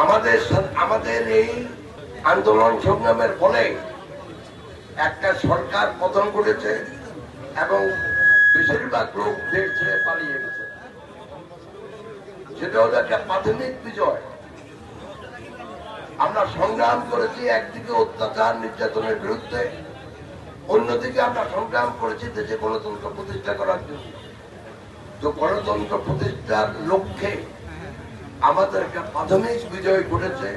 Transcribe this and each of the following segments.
আমাদের এই আন্দোলন সংগ্রামের ফলে একটা সরকার পতন করেছে এবং বেশিরভাগ লোক দেশ ছেড়ে পালিয়ে গেছে। সেটা হলো একটা প্রাথমিক বিজয়। আমরা সংগ্রাম করেছি একদিকে অত্যাচার নির্যাতনের বিরুদ্ধে, অন্যদিকে আমরা সংগ্রাম করেছি দেশে গণতন্ত্র প্রতিষ্ঠা করার জন্য। তো গণতন্ত্র প্রতিষ্ঠার লক্ষ্যে আমাদের একটা প্রাথমিক বিজয় ঘটেছে,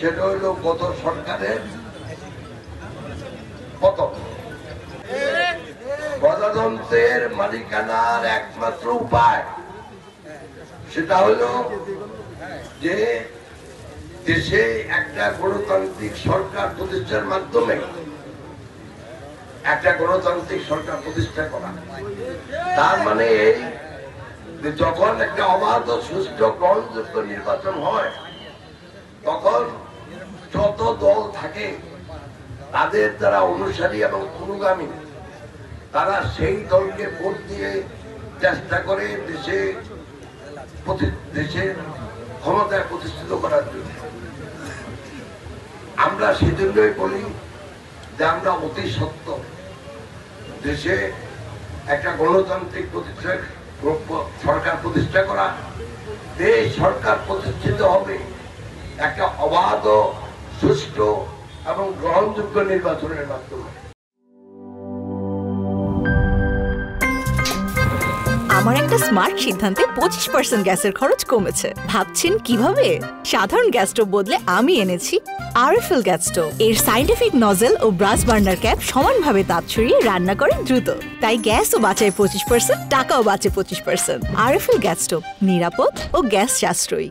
সেটা হলো গত সরকারের পতন। গণতন্ত্রের মালিকানার একমাত্র উপায় সেটা হলো যে দেশে একটা গণতান্ত্রিক সরকার প্রতিষ্ঠার মাধ্যমে একটা গণতান্ত্রিক সরকার প্রতিষ্ঠা করা। তার মানে এই যে যখন একটা অবাধ সুষ্ঠু গ্রহণযোগ্য নির্বাচন হয়, তখন যত দল থাকে তাদের যারা অনুসারী এবং অনুগামী, তারা সেই দলকে ভোট দিয়ে চেষ্টা করে দেশের ক্ষমতায় প্রতিষ্ঠিত করার জন্য। আমরা সেজন্যই বলি যে আমরা অতি সত্য দেশে একটা গণতান্ত্রিক সরকার প্রতিষ্ঠা করা। এই সরকার প্রতিষ্ঠিত হবে একটা অবাধ, সুষ্ঠু এবং গ্রহণযোগ্য নির্বাচনের মাধ্যমে। আমার একটা স্মার্ট সিদ্ধান্তে 25% গ্যাসের খরচ কমেছে। ভাবছেন কিভাবে? সাধারণ গ্যাস স্টোভ বদলে আমি এনেছি আরএফএল গ্যাস স্টোভ। এর সাইন্টিফিক নজল ও ব্রাস বার্নার ক্যাপ সমানভাবে তাপ ছড়িয়ে রান্না করে দ্রুত, তাই গ্যাসও বাঁচায় 25%, টাকাও বাঁচে 25%। আরএফএল গ্যাস স্টোভ নিরাপদ ও গ্যাস সাশ্রয়ী।